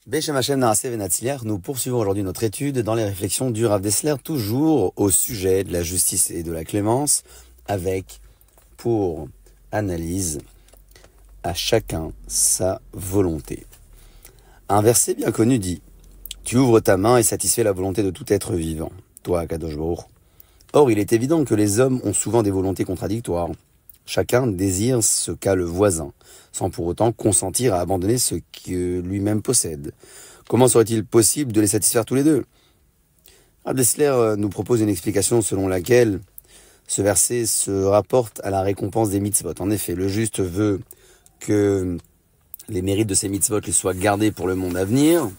Beshem Hashem Narasev et Natsiliach, nous poursuivons aujourd'hui notre étude dans les réflexions du Rav Dessler, toujours au sujet de la justice et de la clémence, avec, pour analyse, à chacun sa volonté. Un verset bien connu dit « Tu ouvres ta main et satisfais la volonté de tout être vivant, toi, Kadosh Baruch ». Or, il est évident que les hommes ont souvent des volontés contradictoires. Chacun désire ce qu'a le voisin, sans pour autant consentir à abandonner ce que lui-même possède. Comment serait-il possible de les satisfaire tous les deux? Rav Dessler nous propose une explication selon laquelle ce verset se rapporte à la récompense des mitzvot. En effet, le juste veut que les mérites de ces mitzvot lui soient gardés pour le monde à venir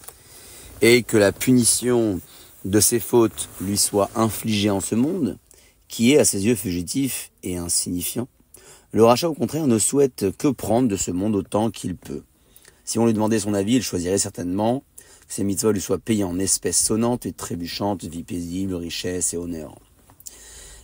et que la punition de ses fautes lui soit infligée en ce monde, qui est à ses yeux fugitif et insignifiant. Le rachat, au contraire, ne souhaite que prendre de ce monde autant qu'il peut. Si on lui demandait son avis, il choisirait certainement que ces mitzvot lui soient payés en espèces sonnantes et trébuchantes, vie paisible, richesse et honneur.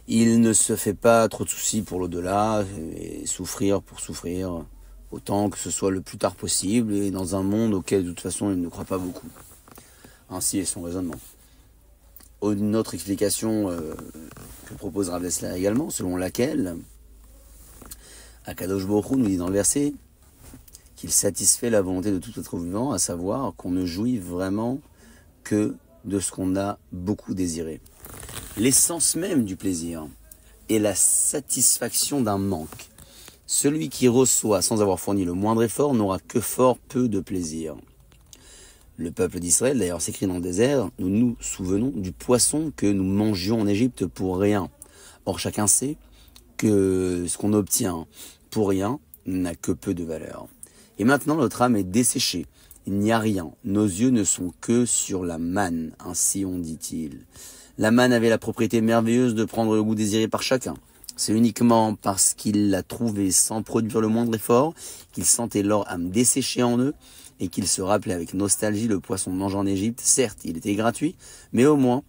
Il ne se fait pas trop de soucis pour l'au-delà et souffrir pour souffrir, autant que ce soit le plus tard possible et dans un monde auquel de toute façon il ne croit pas beaucoup. Ainsi est son raisonnement. Une autre explication que propose Rav Dessler également, selon laquelle Akadosh Baruch Hu nous dit dans le verset qu'il satisfait la volonté de tout être vivant, à savoir qu'on ne jouit vraiment que de ce qu'on a beaucoup désiré. L'essence même du plaisir est la satisfaction d'un manque. Celui qui reçoit sans avoir fourni le moindre effort n'aura que fort peu de plaisir. Le peuple d'Israël, d'ailleurs, s'écrit dans le désert, nous nous souvenons du poisson que nous mangions en Égypte pour rien. Or, chacun sait que ce qu'on obtient pour rien n'a que peu de valeur. Et maintenant, notre âme est desséchée. Il n'y a rien. Nos yeux ne sont que sur la manne, ainsi on dit-il. La manne avait la propriété merveilleuse de prendre le goût désiré par chacun. C'est uniquement parce qu'il l'a trouvée sans produire le moindre effort qu'ils sentaient leur âme desséchée en eux et qu'ils se rappelaient avec nostalgie le poisson mangé en Égypte. Certes, il était gratuit, mais au moins,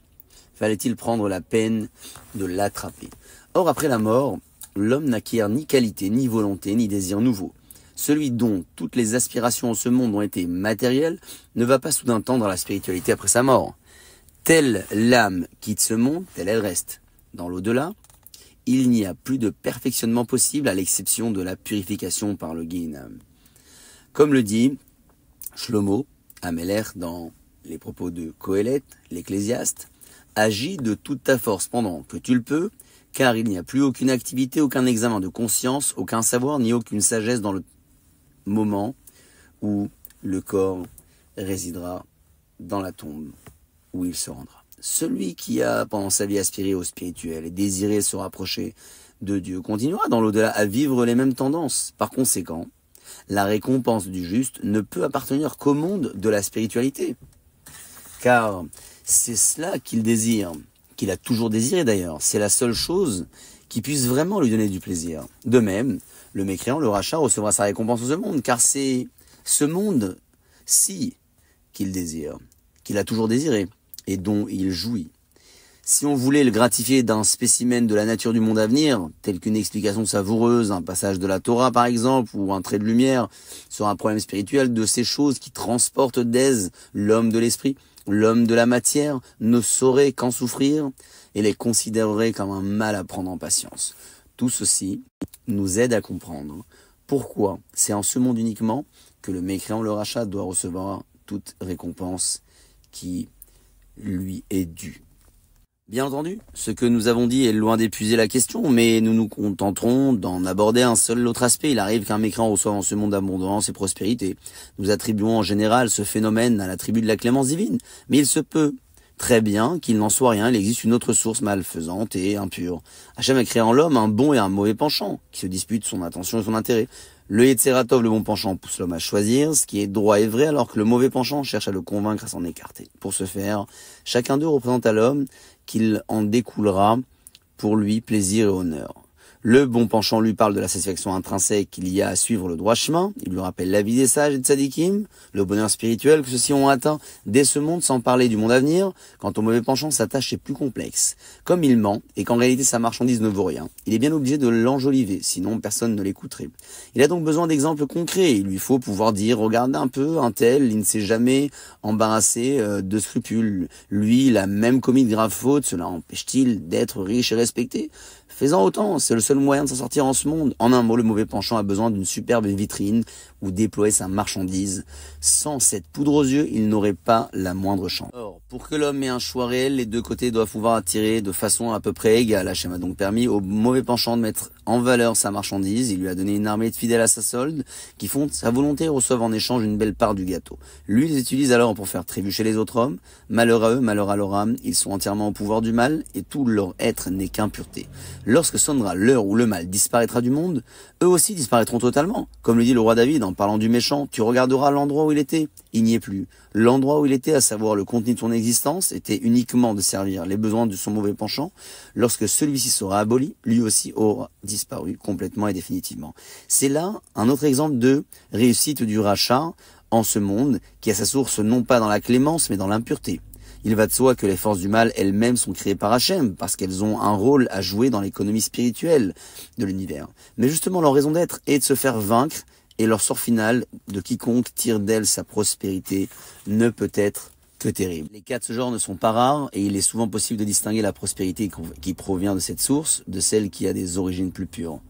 fallait-il prendre la peine de l'attraper. Or, après la mort, l'homme n'acquiert ni qualité, ni volonté, ni désir nouveau. Celui dont toutes les aspirations en ce monde ont été matérielles ne va pas soudain tendre à la spiritualité après sa mort. Telle l'âme quitte ce monde, telle elle reste. Dans l'au-delà, il n'y a plus de perfectionnement possible à l'exception de la purification par le Guéhinam. Comme le dit Shlomo Améler dans les propos de Kohelet, l'Ecclésiaste, agis de toute ta force pendant que tu le peux, car il n'y a plus aucune activité, aucun examen de conscience, aucun savoir, ni aucune sagesse dans le moment où le corps résidera dans la tombe, où il se rendra. Celui qui a, pendant sa vie, aspiré au spirituel et désiré se rapprocher de Dieu, continuera dans l'au-delà à vivre les mêmes tendances. Par conséquent, la récompense du juste ne peut appartenir qu'au monde de la spiritualité. Car c'est cela qu'il désire, qu'il a toujours désiré d'ailleurs. C'est la seule chose qui puisse vraiment lui donner du plaisir. De même, le mécréant, le rachat, recevra sa récompense dans ce monde, car c'est ce monde-ci qu'il désire, qu'il a toujours désiré, et dont il jouit. Si on voulait le gratifier d'un spécimen de la nature du monde à venir, tel qu'une explication savoureuse, un passage de la Torah par exemple, ou un trait de lumière sur un problème spirituel, de ces choses qui transportent d'aise l'homme de l'esprit, l'homme de la matière, ne saurait qu'en souffrir et les considérerait comme un mal à prendre en patience. Tout ceci nous aide à comprendre pourquoi c'est en ce monde uniquement que le mécréant, le rachat, doit recevoir toute récompense qui lui est due. Bien entendu, ce que nous avons dit est loin d'épuiser la question, mais nous nous contenterons d'en aborder un seul autre aspect. Il arrive qu'un mécréant reçoive en ce monde d'abondance et prospérité. Nous attribuons en général ce phénomène à l'attribut de la clémence divine, mais il se peut très bien qu'il n'en soit rien, il existe une autre source malfaisante et impure. Hachem a créé en l'homme un bon et un mauvais penchant, qui se disputent son attention et son intérêt. Le Yetzer Tov, le bon penchant, pousse l'homme à choisir ce qui est droit et vrai, alors que le mauvais penchant cherche à le convaincre à s'en écarter. Pour ce faire, chacun d'eux représente à l'homme qu'il en découlera pour lui plaisir et honneur. Le bon penchant lui parle de la satisfaction intrinsèque qu'il y a à suivre le droit chemin. Il lui rappelle la vie des sages et de tzadikim, le bonheur spirituel que ceux-ci ont atteint dès ce monde, sans parler du monde à venir. Quant au mauvais penchant, sa tâche est plus complexe. Comme il ment et qu'en réalité sa marchandise ne vaut rien, il est bien obligé de l'enjoliver, sinon personne ne l'écouterait. Il a donc besoin d'exemples concrets. Il lui faut pouvoir dire, regardez un peu, un tel, il ne s'est jamais embarrassé de scrupules. Lui, il a même commis de graves fautes, cela empêche-t-il d'être riche et respecté? Fais-en autant, c'est le seul moyen de s'en sortir en ce monde. En un mot, le mauvais penchant a besoin d'une superbe vitrine où déployer sa marchandise. Sans cette poudre aux yeux, il n'aurait pas la moindre chance. Or, pour que l'homme ait un choix réel, les deux côtés doivent pouvoir attirer de façon à peu près égale. Hachem a donc permis au mauvais penchant de mettre en valeur sa marchandise. Il lui a donné une armée de fidèles à sa solde qui font sa volonté et reçoivent en échange une belle part du gâteau. Lui, il les utilise alors pour faire trébucher les autres hommes. Malheur à eux, malheur à leur âme. Ils sont entièrement au pouvoir du mal et tout leur être n'est qu'impureté. Lorsque sonnera l'heure où le mal disparaîtra du monde, eux aussi disparaîtront totalement. Comme le dit le roi David en parlant du méchant, tu regarderas l'endroit où il était, il n'y est plus. L'endroit où il était, à savoir le contenu de son existence, était uniquement de servir les besoins de son mauvais penchant. Lorsque celui-ci sera aboli, lui aussi aura disparu complètement et définitivement. C'est là un autre exemple de réussite du rachat en ce monde, qui a sa source non pas dans la clémence, mais dans l'impureté. Il va de soi que les forces du mal elles-mêmes sont créées par Hachem, parce qu'elles ont un rôle à jouer dans l'économie spirituelle de l'univers. Mais justement, leur raison d'être est de se faire vaincre, et leur sort final, de quiconque tire d'elle sa prospérité, ne peut être que terrible. Les cas de ce genre ne sont pas rares, et il est souvent possible de distinguer la prospérité qui provient de cette source, de celle qui a des origines plus pures.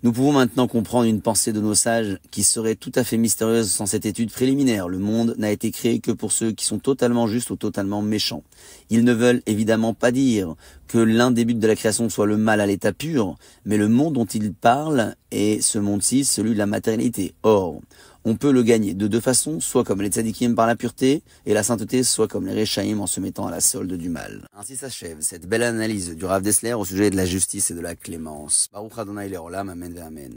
Nous pouvons maintenant comprendre une pensée de nos sages qui serait tout à fait mystérieuse sans cette étude préliminaire. Le monde n'a été créé que pour ceux qui sont totalement justes ou totalement méchants. Ils ne veulent évidemment pas dire que l'un des buts de la création soit le mal à l'état pur, mais le monde dont ils parlent est ce monde-ci, celui de la matérialité. Or, on peut le gagner de deux façons, soit comme les tzadikim par la pureté et la sainteté, soit comme les rechaïm en se mettant à la solde du mal. Ainsi s'achève cette belle analyse du Rav Dessler au sujet de la justice et de la clémence. Baruch Adonai Leolam, Amen ve Amen.